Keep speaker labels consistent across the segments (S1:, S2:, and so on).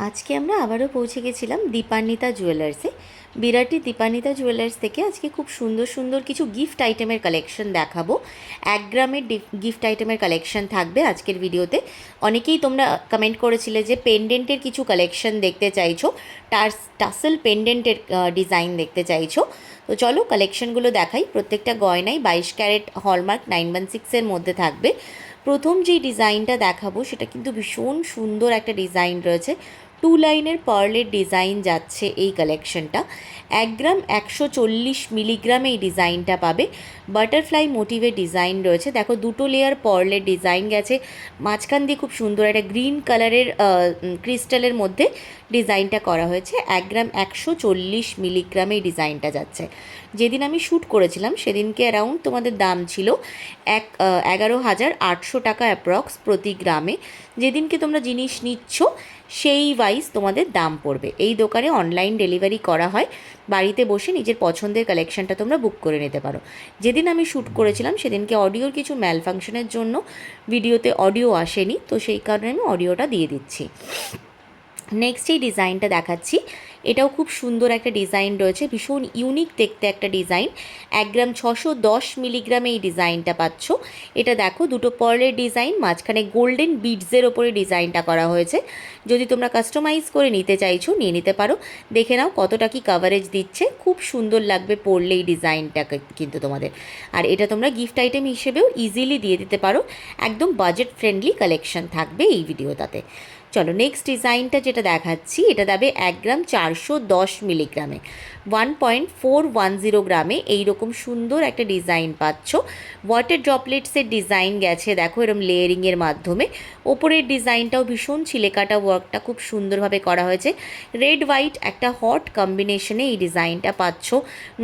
S1: আজকে আমরা আবারও পৌঁছে গেছিলাম দীপান্বিতা জুয়েলার্সে। বিরাটি দীপান্বিতা জুয়েলার্স থেকে আজকে খুব সুন্দর সুন্দর কিছু গিফট আইটেমের কালেকশন দেখাবো। 1 গ্রামের গিফট আইটেমের কালেকশন থাকবে আজকের ভিডিওতে। অনেকেই তোমরা কমেন্ট করেছিলে যে পেন্ডেন্টের কিছু কালেকশন দেখতে চাইছো, টাসেল পেন্ডেন্টের ডিজাইন দেখতে চাইছো। তো চলো কালেকশনগুলো দেখাই। প্রত্যেকটা গয়নাই 22 ক্যারেট হলমার্ক 916-এর মধ্যে থাকবে। প্রথম যেই ডিজাইনটা দেখাবো সেটা কিন্তু ভীষণ সুন্দর একটা ডিজাইন রয়েছে। 2 লাইনের পার্লের ডিজাইন যাচ্ছে এই কালেকশনটা। 1 গ্রাম 140 মিলিগ্রামে এই ডিজাইনটা পাবে। বাটারফ্লাই মোটিভের ডিজাইন রয়েছে। দেখো 2টো লেয়ার পার্লের ডিজাইন গেছে, মাঝখান দিয়ে খুব সুন্দর একটা গ্রিন কালারের ক্রিস্টালের মধ্যে ডিজাইনটা করা হয়েছে। 1 গ্রাম 140 মিলিগ্রামে এই ডিজাইনটা যাচ্ছে। যেদিন আমি শ্যুট করেছিলাম সেদিনকে অ্যারাউন্ড তোমাদের দাম ছিল 11,800 টাকা অ্যাপ্রক্স প্রতি গ্রামে। যেদিনকে তোমরা জিনিস নিচ্ছ সেই ওয়াইজ তোমাদের দাম পড়বে। এই দোকানে অনলাইন ডেলিভারি করা হয়, বাড়িতে বসে নিজের পছন্দের কালেকশনটা তোমরা বুক করে নিতে পারো। যেদিন আমি শ্যুট করেছিলাম সেদিনকে অডিওর কিছু ম্যাল ফাংশনের জন্য ভিডিওতে অডিও আসেনি, তো সেই কারণে আমি অডিওটা দিয়ে দিচ্ছি। নেক্সট এই ডিজাইনটা দেখাচ্ছি। এটাও খুব সুন্দর একটা ডিজাইন রয়েছে, ভীষণ ইউনিক দেখতে একটা ডিজাইন। 1 গ্রাম 610 মিলিগ্রামে এই ডিজাইনটা পাচ্ছ। এটা দেখো 2টো পার্লের ডিজাইন, মাঝখানে গোল্ডেন বিডসের ওপরে ডিজাইনটা করা হয়েছে। যদি তোমরা কাস্টমাইজ করে নিতে চাইছো নিয়ে নিতে পারো। দেখে নাও কতটা কি কাভারেজ দিচ্ছে, খুব সুন্দর লাগবে পরলে এই ডিজাইনটাকে কিন্তু তোমাদের। আর এটা তোমরা গিফট আইটেম হিসেবেও ইজিলি দিয়ে দিতে পারো। একদম বাজেট ফ্রেন্ডলি কালেকশন থাকবে এই ভিডিওটাতে। চলো নেক্সট ডিজাইনটা যেটা দেখাচ্ছি, এটা দেবে 1 গ্রাম 410 মিলিগ্রামে, 1.410 গ্রামে এইরকম সুন্দর একটা ডিজাইন পাচ্ছ। ওয়াটার ড্রপলেটসের ডিজাইন গেছে দেখো এরকম লেয়ারিংয়ের মাধ্যমে। ওপরের ডিজাইনটাও ভীষণ ছিলেকাটা ওয়ার্কটা খুব সুন্দরভাবে করা হয়েছে। রেড হোয়াইট একটা হট কম্বিনেশনে এই ডিজাইনটা পাচ্ছ।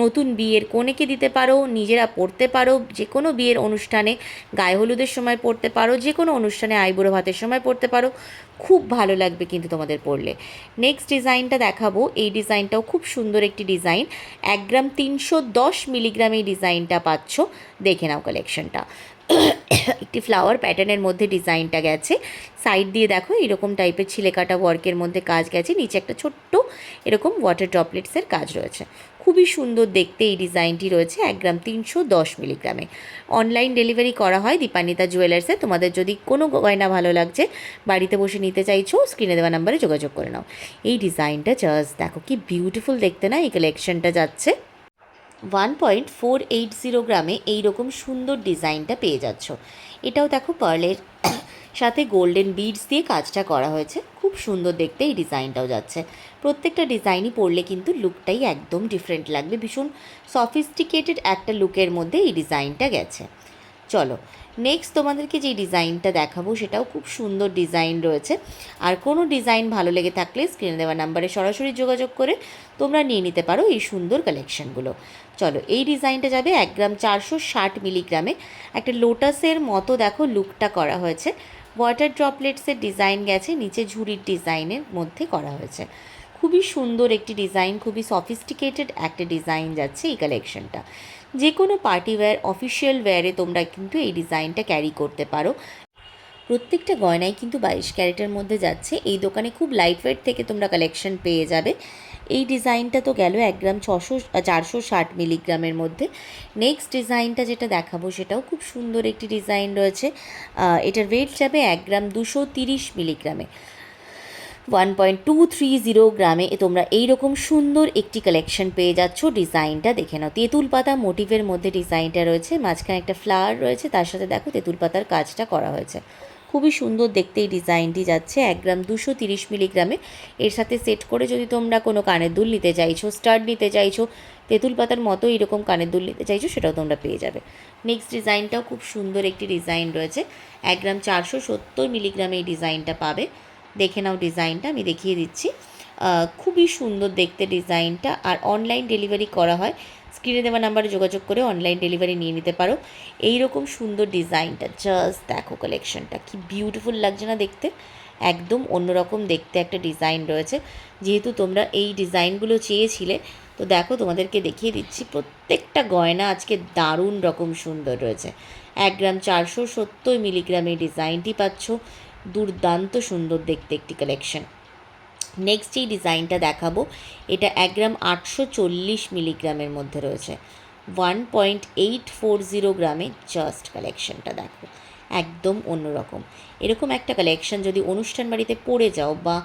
S1: নতুন বিয়ের কনেকে দিতে পারো, নিজেরা পরতে পারো, যে কোনো বিয়ের অনুষ্ঠানে গায়ে হলুদের সময় পরতে পারো, যে কোনো অনুষ্ঠানে আইবুড়ো ভাতের সময় পরতে পারো। খুব ভালো লাগবে কিন্তু তোমাদের পরলে। নেক্সট ডিজাইনটা দেখাবো। এই ডিজাইনটাও খুব সুন্দর একটি ডিজাইন। 1 গ্রাম 310 মিলিগ্রাম এই ডিজাইনটা পাচ্ছ। দেখে নাও কালেকশনটা। একটি ফ্লাওয়ার প্যাটার্নের মধ্যে ডিজাইনটা গেছে। সাইড দিয়ে দেখো এরকম টাইপের ছিলেকাটা ওয়ার্কের মধ্যে কাজ গেছে, নিচে একটা ছোট্ট এরকম ওয়াটার ড্রপলেটসের কাজ রয়েছে। খুবই সুন্দর দেখতে এই ডিজাইনটি রয়েছে 1 গ্রাম 310 মিলিগ্রামে। অনলাইন ডেলিভারি করা হয় দীপান্বিতা জুয়েলার্সে। তোমাদের যদি কোনো গয়না ভালো লাগছে, বাড়িতে বসে নিতে চাইছো, স্ক্রিনে দেওয়া নাম্বারে যোগাযোগ করে নাও। এই ডিজাইনটা জাস্ট দেখো কি বিউটিফুল দেখতে না, এই কালেকশনটা যাচ্ছে 1.480 গ্রামে এইরকম সুন্দর ডিজাইনটা পেয়ে যাচ্ছ। এটাও দেখো পার্লের সাথে গোল্ডেন বিডস দিয়ে কাজটা করা হয়েছে, খুব সুন্দর দেখতে এই ডিজাইনটাও যাচ্ছে। প্রত্যেকটা ডিজাইনই পরলে কিন্তু লুকটাই একদম ডিফারেন্ট লাগবে, ভীষণ সফিস্টিকেটেড একটা লুকের মধ্যে এই ডিজাইনটা গেছে। চলো নেক্সট তোমাদেরকে যে ডিজাইনটা দেখাবো সেটাও খুব সুন্দর ডিজাইন রয়েছে। আর কোনো ডিজাইন ভালো লেগে থাকলে স্ক্রিনে দেওয়া নাম্বারে সরাসরি যোগাযোগ করে তোমরা নিয়ে নিতে পারো এই সুন্দর কালেকশনগুলো। চলো এই ডিজাইনটা যাবে 1 গ্রাম 460 মিলিগ্রামে। একটা লোটাসের মতো দেখো লুকটা করা হয়েছে। ওয়াটার ড্রপলেটসের ডিজাইন গেছে, নিচে ঝুড়ির ডিজাইনের মধ্যে করা হয়েছে। খুবই সুন্দর একটি ডিজাইন, খুবই সফিস্টিকেটেড একটা ডিজাইন যাচ্ছে এই কালেকশনটা। যে কোনো পার্টি ওয়্যার, অফিসিয়াল ওয়্যারে তোমরা কিন্তু এই ডিজাইনটা ক্যারি করতে পারো। প্রত্যেকটা গয়নাই কিন্তু 22 ক্যারেটের মধ্যে যাচ্ছে। এই দোকানে খুব লাইট ওয়েট থেকে তোমরা কালেকশন পেয়ে যাবে। এই ডিজাইনটা তো গেল 1 গ্রাম 460 মিলিগ্রামের মধ্যে। নেক্সট ডিজাইনটা যেটা দেখাবো সেটাও খুব সুন্দর একটি ডিজাইন রয়েছে। এটার ওয়েট যাবে 1 গ্রাম 230 মিলিগ্রামে, 1.230 গ্রামে তোমরা এইরকম সুন্দর একটি কালেকশন পেয়ে যাচ্ছ। ডিজাইনটা দেখে নাও, তেঁতুল পাতা মোটিভের মধ্যে ডিজাইনটা রয়েছে, মাঝখানে একটা ফ্লাওয়ার রয়েছে, তার সাথে দেখো তেঁতুল পাতার কাজটা করা হয়েছে। খুবই সুন্দর দেখতে এই ডিজাইনটি যাচ্ছে 1 গ্রাম 230 মিলিগ্রামে। এর সাথে সেট করে যদি তোমরা কোনো কানের দুল নিতে চাইছো, স্টাড নিতে চাইছো, তেঁতুল পাতার মতো এরকম কানের দুল নিতে চাইছো, সেটাও তোমরা পেয়ে যাবে। নেক্সট ডিজাইনটাও খুব সুন্দর একটি ডিজাইন রয়েছে। 1 গ্রাম 470 মিলিগ্রামে এই ডিজাইনটা পাবে। দেখে নাও ডিজাইনটা, আমি দেখিয়ে দিচ্ছি। খুবই সুন্দর দেখতে ডিজাইনটা। আর অনলাইন ডেলিভারি করা হয়, স্ক্রিনে দেওয়া নাম্বারে যোগাযোগ করে অনলাইন ডেলিভারি নিয়ে নিতে পারো। এই রকম সুন্দর ডিজাইনটা জাস্ট দেখো, কালেকশনটা কি বিউটিফুল লাগছে না দেখতে, একদম অন্যরকম দেখতে একটা ডিজাইন রয়েছে। যেহেতু তোমরা এই ডিজাইনগুলো চেয়েছিলে, তো দেখো তোমাদেরকে দেখিয়ে দিচ্ছি। প্রত্যেকটা গয়না আজকে দারুণ রকম সুন্দর রয়েছে। 1 গ্রাম 470 মিলিগ্রাম এই ডিজাইনটি পাচ্ছ। দুর্দান্ত সুন্দর দেখতে একটি কালেকশন। নেক্সট যেই ডিজাইনটা দেখাবো, এটা 1 গ্রাম 840 মিলিগ্রামের মধ্যে রয়েছে, 1.840 গ্রামে। জাস্ট কালেকশনটা দেখো, একদম অন্যরকম। এরকম একটা কালেকশন যদি অনুষ্ঠান বাড়িতে পরে যাও বা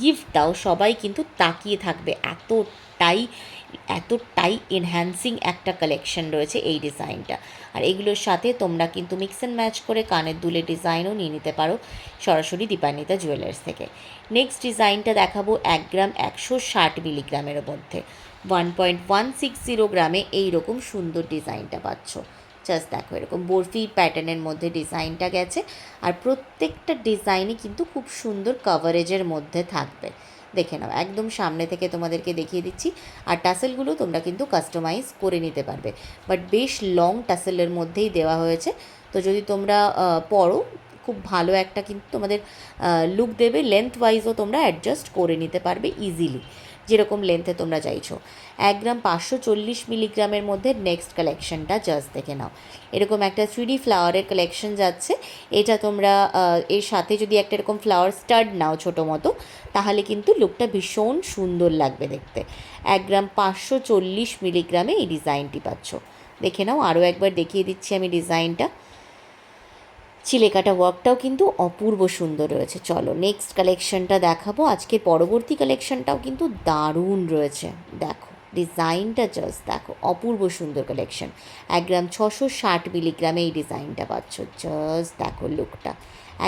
S1: গিফট দাও, সবাই কিন্তু তাকিয়ে থাকবে, এতটাই এনহ্যান্সিং একটা কালেকশন রয়েছে এই ডিজাইনটা। আর এগুলোর সাথে তোমরা কিন্তু মিক্স অ্যান্ড ম্যাচ করে কানের দুলের ডিজাইনও নিয়ে নিতে পারো সরাসরি দীপান্বিতা জুয়েলার্স থেকে। নেক্সট ডিজাইনটা দেখাবো 1 গ্রাম 160 মিলিগ্রামের মধ্যে, 1.160 গ্রামে এইরকম সুন্দর ডিজাইনটা পাচ্ছ। জাস্ট দেখো, এরকম বরফি প্যাটার্নের মধ্যে ডিজাইনটা গেছে, আর প্রত্যেকটা ডিজাইনই কিন্তু খুব সুন্দর কভারেজের মধ্যে থাকবে। দেখে নাও, একদম সামনে থেকে তোমাদেরকে দেখিয়ে দিচ্ছি। আর টাসেলগুলো তোমরা কিন্তু কাস্টমাইজ করে নিতে পারবে, বাট বেশ লং টাসেলের মধ্যেই দেওয়া হয়েছে। তো যদি তোমরা পরো, খুব ভালো একটা কিন্তু তোমাদের লুক দেবে। লেন্থ ওয়াইজও তোমরা অ্যাডজাস্ট করে নিতে পারবে ইজিলি, যেরকম লেন্থে তোমরা চাইছো। 1 গ্রাম 540 মিলিগ্রামের মধ্যে নেক্সট কালেকশনটা জাস্ট দেখে নাও। এরকম একটা 3D ফ্লাওয়ারের কালেকশন যাচ্ছে। এটা তোমরা এর সাথে যদি একটা এরকম ফ্লাওয়ার স্টাড নাও ছোটো মতো, তাহলে কিন্তু লুকটা ভীষণ সুন্দর লাগবে দেখতে। 1 গ্রাম 540 মিলিগ্রামে এই ডিজাইনটি পাচ্ছ। দেখে নাও, আরও একবার দেখিয়ে দিচ্ছি আমি ডিজাইনটা। চিলেকাটা ওয়ার্কটাও কিন্তু অপূর্ব সুন্দর রয়েছে। চলো নেক্সট কালেকশনটা দেখাবো। আজকের পরবর্তী কালেকশনটাও কিন্তু দারুণ রয়েছে। দেখো ডিজাইনটা, জাস্ট দেখো, অপূর্ব সুন্দর কালেকশন। 1 গ্রাম 660 মিলিগ্রামে এই ডিজাইনটা পাচ্ছ। জাস্ট দেখো লুকটা,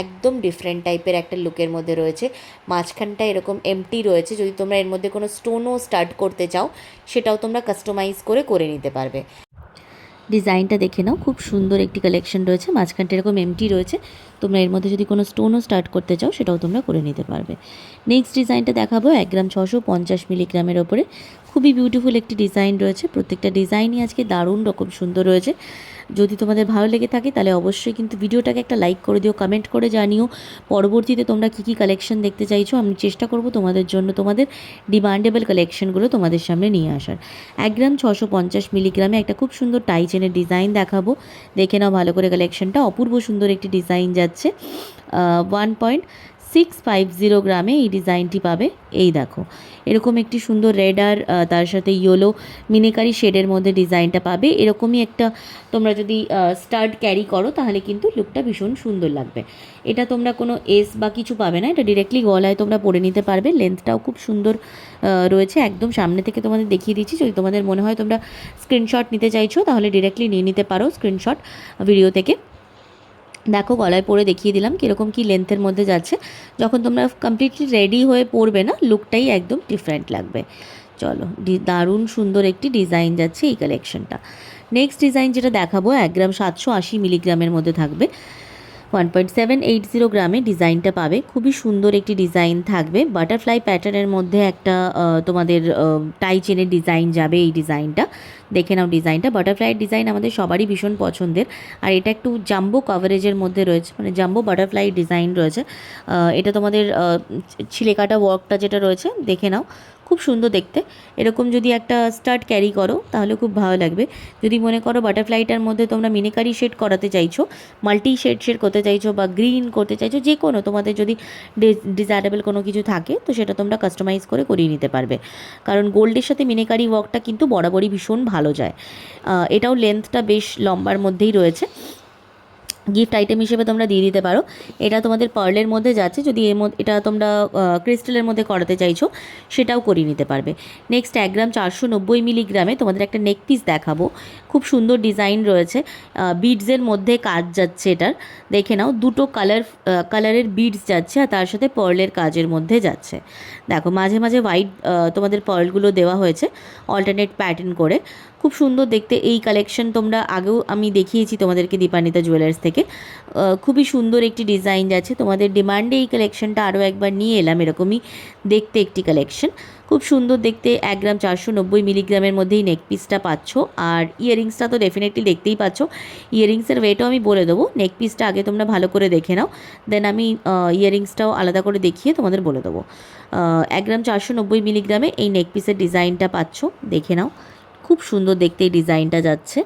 S1: একদম ডিফারেন্ট টাইপের একটা লুকের মধ্যে রয়েছে। মাঝখানটা এরকম এমটি রয়েছে, যদি তোমরা এর মধ্যে কোনো স্টোনও স্টার্ট করতে চাও, সেটাও তোমরা কাস্টমাইজ করে নিতে পারবে। ডিজাইনটা দেখে নাও, খুব সুন্দর একটি কালেকশন রয়েছে। মাঝখানটা এরকম এমটি রয়েছে, তোমরা এর মধ্যে যদি কোনো স্টোনও স্টার্ট করতে চাও, সেটাও তোমরা করে নিতে পারবে। নেক্সট ডিজাইনটা দেখাবো 1 গ্রাম 650 মিলিগ্রামের ওপরে। খুবই বিউটিফুল একটি ডিজাইন রয়েছে। প্রত্যেকটা ডিজাইনই আজকে দারুণ রকম সুন্দর রয়েছে। যদি তোমাদের ভালো লেগে থাকে তাহলে অবশ্যই কিন্তু ভিডিওটাকে একটা লাইক করে দিও, কমেন্ট করে জানিও পরবর্তীতে তোমরা কী কী কালেকশন দেখতে চাইছো। আমি চেষ্টা করব তোমাদের জন্য তোমাদের ডিমান্ডেবল কালেকশনগুলো তোমাদের সামনে নিয়ে আসার। 1 গ্রাম 650 মিলিগ্রামে একটা খুব সুন্দর টাই চেনের ডিজাইন দেখাবো। দেখে নাও ভালো করে কালেকশনটা, অপূর্ব সুন্দর একটি ডিজাইন যাচ্ছে। 1.650 গ্রামে এই ডিজাইনটি পাবে। এই দেখো, এরকম একটি সুন্দর রেড আর তার সাথে ইয়েলো মিনিকারি শেডের মধ্যে ডিজাইনটা পাবে। এরকমই একটা তোমরা যদি স্টাড ক্যারি করো, তাহলে কিন্তু লুকটা ভীষণ সুন্দর লাগবে। এটা তোমরা কোনো এস বা কিছু পাবে না, এটা ডিরেক্টলি গলায় তোমরা পরে নিতে পারবে। লেন্থটাও খুব সুন্দর রয়েছে। একদম সামনে থেকে তোমাদের দেখিয়ে দিচ্ছি। যদি তোমাদের মনে হয় তোমরা স্ক্রিনশট নিতে চাইছো, তাহলে ডিরেক্টলি নিয়ে নিতে পারো স্ক্রিনশট ভিডিও থেকে। দেখো গলায় পরে দেখিয়ে দিলাম কীরকম কী লেন্থের মধ্যে যাচ্ছে। যখন তোমরা কমপ্লিটলি রেডি হয়ে পরবে না, লুকটাই একদম ডিফারেন্ট লাগবে। চলো, দারুণ সুন্দর একটি ডিজাইন যাচ্ছে এই কালেকশনটা। নেক্সট ডিজাইন যেটা দেখাবো 1 গ্রাম 780 মিলিগ্রামের মধ্যে থাকবে, 1.780 গ্রামে ডিজাইনটা পাবে। খুবই সুন্দর একটি ডিজাইন থাকবে। বাটারফ্লাই প্যাটার্নের মধ্যে একটা তোমাদের টাই চেনের ডিজাইন যাবে এই ডিজাইনটা। দেখে নাও ডিজাইনটা, বাটারফ্লাইয়ের ডিজাইন আমাদের সবারই ভীষণ পছন্দের। আর এটা একটু জাম্বো কভারেজের মধ্যে রয়েছে, মানে জাম্বো বাটারফ্লাই ডিজাইন রয়েছে। এটা তোমাদের ছিলেকাটা ওয়ার্কটা যেটা রয়েছে, দেখে নাও খুব সুন্দর দেখতে। এরকম যদি একটা স্টার্ট ক্যারি করো, তাহলে খুব ভালো লাগবে। যদি মনে করো বাটারফ্লাইটার মধ্যে তোমরা মিনিকারি শেড করাতে চাইছো, মাল্টি শেড করতে চাইছো বা গ্রিন করতে চাইছো, যে কোনো তোমাদের যদি ডিজায়ারেবল কোনো কিছু থাকে, তো সেটা তোমরা কাস্টমাইজ করিয়ে নিতে পারবে। কারণ গোল্ডের সাথে মিনিকারি ওয়ার্কটা কিন্তু বরাবরই ভীষণ ভালো যায়। এটাও লেন্থটা বেশ লম্বার মধ্যেই রয়েছে। গিফট আইটেম হিসেবে তোমরা দিয়ে দিতে পারো। এটা তোমাদের পার্লের মধ্যে যাচ্ছে, যদি এটা তোমরা ক্রিস্টালের মধ্যে করাতে চাইছো, সেটাও করিয়ে নিতে পারবে। নেক্সট 1 গ্রাম 490 মিলিগ্রামে তোমাদের একটা নেক পিস দেখাবো। খুব সুন্দর ডিজাইন রয়েছে, বিডসের মধ্যে কাজ যাচ্ছে এটার। দেখে নাও, দুটো কালারের বিডস যাচ্ছে, আর তার সাথে পার্লের কাজের মধ্যে যাচ্ছে। দেখো মাঝে মাঝে হোয়াইট তোমাদের পার্লগুলো দেওয়া হয়েছে অল্টারনেট প্যাটার্ন করে। খুব সুন্দর দেখতে এই কালেকশন। তোমরা আগেও আমি দেখিয়েছি তোমাদেরকে দীপান্বিতা জুয়েলার্স থেকে। খুবই সুন্দর একটি ডিজাইন যাচ্ছে। তোমাদের ডিমান্ডে এই কালেকশনটা আরও একবার নিয়ে এলাম। এরকমই দেখতে একটি কালেকশন, খুব সুন্দর দেখতে। 1 গ্রাম 490 মিলিগ্রামের মধ্যেই নেক পিসটা পাচ্ছ। আর ইয়ারিংসটা তো ডেফিনেটলি দেখতেই পাচ্ছ। ইয়ারিংসের ওয়েটও আমি বলে দেবো। নেক পিসটা আগে তোমরা ভালো করে দেখে নাও, দেন আমি ইয়ারিংসটাও আলাদা করে দেখিয়ে তোমাদের বলে দেবো। 1 গ্রাম 490 মিলিগ্রামে এই নেক পিসের ডিজাইনটা পাচ্ছ। দেখে নাও, খুব সুন্দর দেখতে এই ডিজাইনটা যাচ্ছে।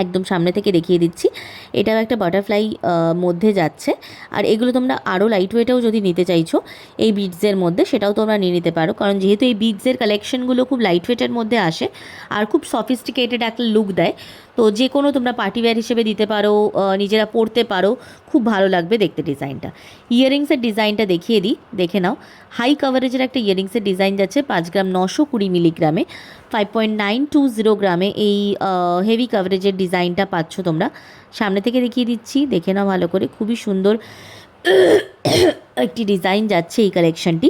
S1: একদম সামনে থেকে দেখিয়ে দিচ্ছি, এটাও একটা বাটারফ্লাই মধ্যে যাচ্ছে। আর এগুলো তোমরা আরও লাইট ওয়েটেও যদি নিতে চাইছো এই বিডসের মধ্যে, সেটাও তোমরা নিয়ে নিতে পারো, কারণ যেহেতু এই বিডসের কালেকশনগুলো খুব লাইট ওয়েটের মধ্যে আসে আর খুব সফিস্টিকেটেড একটা লুক দেয়, তো যে কোনো তোমরা পার্টি ওয়্যার হিসেবে দিতে পারো, নিজেরা পরতে পারো, খুব ভালো লাগবে দেখতে ডিজাইনটা। ইয়াররিংসের ডিজাইনটা দেখিয়ে দিই, দেখে নাও। হাই কাভারেজের একটা ইয়াররিংসের ডিজাইন যাচ্ছে 5 গ্রাম 920 মিলিগ্রামে, 5.920 গ্রামে এই হেভি কাভারেজের ডিজাইনটা পাচ্ছ তোমরা। সামনে থেকে দেখিয়ে দিচ্ছি, দেখে নাও ভালো করে, খুবই সুন্দর একটি ডিজাইন যাচ্ছে এই কালেকশনটি,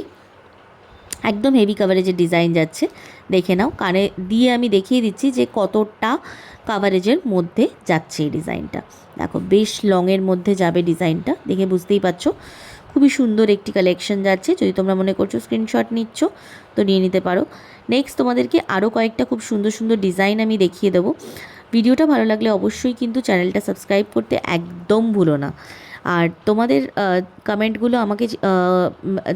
S1: একদম হেভি কাভারেজের ডিজাইন যাচ্ছে। দেখে নাও, কানে দিয়ে আমি দেখিয়ে দিচ্ছি যে কতটা কাভারেজের মধ্যে যাচ্ছে এই ডিজাইনটা। দেখো বেশ লংয়ের মধ্যে যাবে ডিজাইনটা, দেখে বুঝতেই পারছো খুবই সুন্দর একটি কালেকশন যাচ্ছে। যদি তোমরা মনে করছো স্ক্রিনশট নিচ্ছ তো নিয়ে নিতে পারো। নেক্সট তোমাদেরকে আরও কয়েকটা খুব সুন্দর সুন্দর ডিজাইন আমি দেখিয়ে দেবো। ভিডিওটা ভালো লাগলে অবশ্যই কিন্তু চ্যানেলটা সাবস্ক্রাইব করতে একদম ভুলো না। আর তোমাদের কমেন্টগুলো আমাকে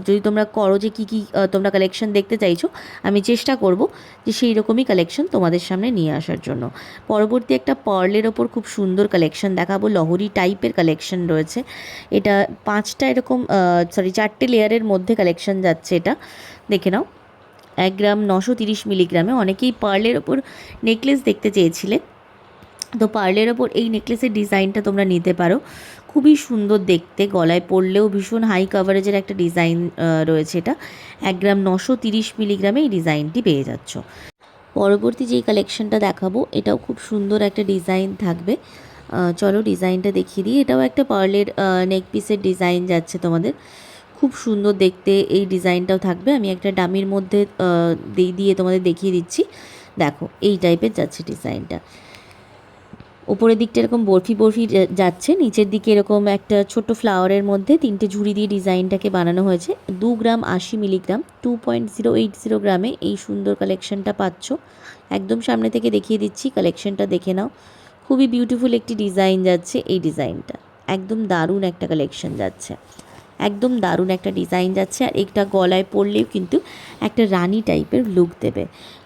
S1: যদি তোমরা করো যে কী কী তোমরা কালেকশন দেখতে চাইছো, আমি চেষ্টা করব যে সেই রকমই কালেকশন তোমাদের সামনে নিয়ে আসার জন্য। পরবর্তী একটা পার্লের ওপর খুব সুন্দর কালেকশন দেখাবো, লহরি টাইপের কালেকশন রয়েছে। এটা 5টা এরকম 4টে লেয়ারের মধ্যে কালেকশন যাচ্ছে, এটা দেখে নাও। 1 গ্রাম 930 মিলিগ্রামে। অনেকেই পার্লের ওপর নেকলেস দেখতে চেয়েছিলে, তো পার্লের ওপর এই নেকলেসের ডিজাইনটা তোমরা নিতে পারো, খুবই সুন্দর দেখতে, গলায় পরলেও ভীষণ হাই কাভারেজের একটা ডিজাইন রয়েছে। এটা 1 গ্রাম 930 মিলিগ্রামে এই ডিজাইনটি পেয়ে যাচ্ছ। পরবর্তী যেই কালেকশনটা দেখাবো এটাও খুব সুন্দর একটা ডিজাইন থাকবে। চলো ডিজাইনটা দেখিয়ে দিই। এটাও একটা পার্লের নেক পিসের ডিজাইন যাচ্ছে তোমাদের, খুব সুন্দর দেখতে এই ডিজাইনটাও থাকবে। আমি একটা ডামির মধ্যে দিয়ে তোমাদের দেখিয়ে দিচ্ছি। দেখো এই টাইপের যাচ্ছে ডিজাইনটা, উপরের দিকটা এরকম বরফি বরফি যাচ্ছে, নিচের দিকে এরকম একটা ছোট্ট ফ্লাওয়ারের মধ্যে 3টে ঝুড়ি দিয়ে ডিজাইনটাকে বানানো হয়েছে। 2 গ্রাম 80 মিলিগ্রাম, 2.080 গ্রামে এই সুন্দর কালেকশনটা পাচ্ছ। একদম সামনে থেকে দেখিয়ে দিচ্ছি, কালেকশনটা দেখে নাও, খুবই বিউটিফুল একটি ডিজাইন যাচ্ছে এই ডিজাইনটা, একদম দারুণ একটা কালেকশন যাচ্ছে, একদম দারুণ একটা ডিজাইন যাচ্ছে। আর একটা গলায় পরলেও কিন্তু একটা রানী টাইপের লুক দেবে।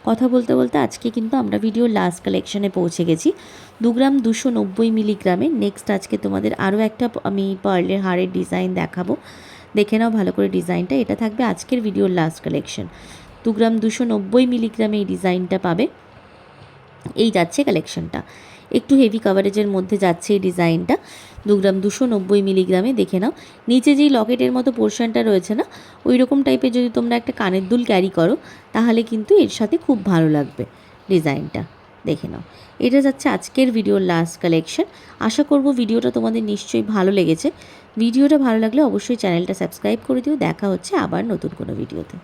S1: কথা বলতে বলতে আজকে কিন্তু আমরা ভিডিওর লাস্ট কালেকশানে পৌঁছে গেছি, 2 গ্রাম 290 মিলিগ্রামে। নেক্সট আজকে তোমাদের আরও একটা আমি পার্লের হারের ডিজাইন দেখাবো, দেখে নাও ভালো করে ডিজাইনটা। এটা থাকবে আজকের ভিডিওর লাস্ট কালেকশন। 2 গ্রাম 290 মিলিগ্রামে এই ডিজাইনটা পাবে। এই যাচ্ছে কালেকশনটা, একটু হেভি কাভারেজের মধ্যে যাচ্ছে এই ডিজাইনটা, 2 গ্রাম 290 মিলিগ্রামে। দেখে নাও নিচে যেই লকেটের মতো পোর্শনটা রয়েছে না, ওই রকম টাইপের যদি তোমরা একটা কানের দুল ক্যারি করো তাহলে কিন্তু এর সাথে খুব ভালো লাগবে ডিজাইনটা, দেখে নাও। এটা যাচ্ছে আজকের ভিডিওর লাস্ট কালেকশন। আশা করব ভিডিওটা তোমাদের নিশ্চয়ই ভালো লেগেছে। ভিডিওটা ভালো লাগলে অবশ্যই চ্যানেলটা সাবস্ক্রাইব করে দিও। দেখা হচ্ছে আবার নতুন কোনো ভিডিওতে।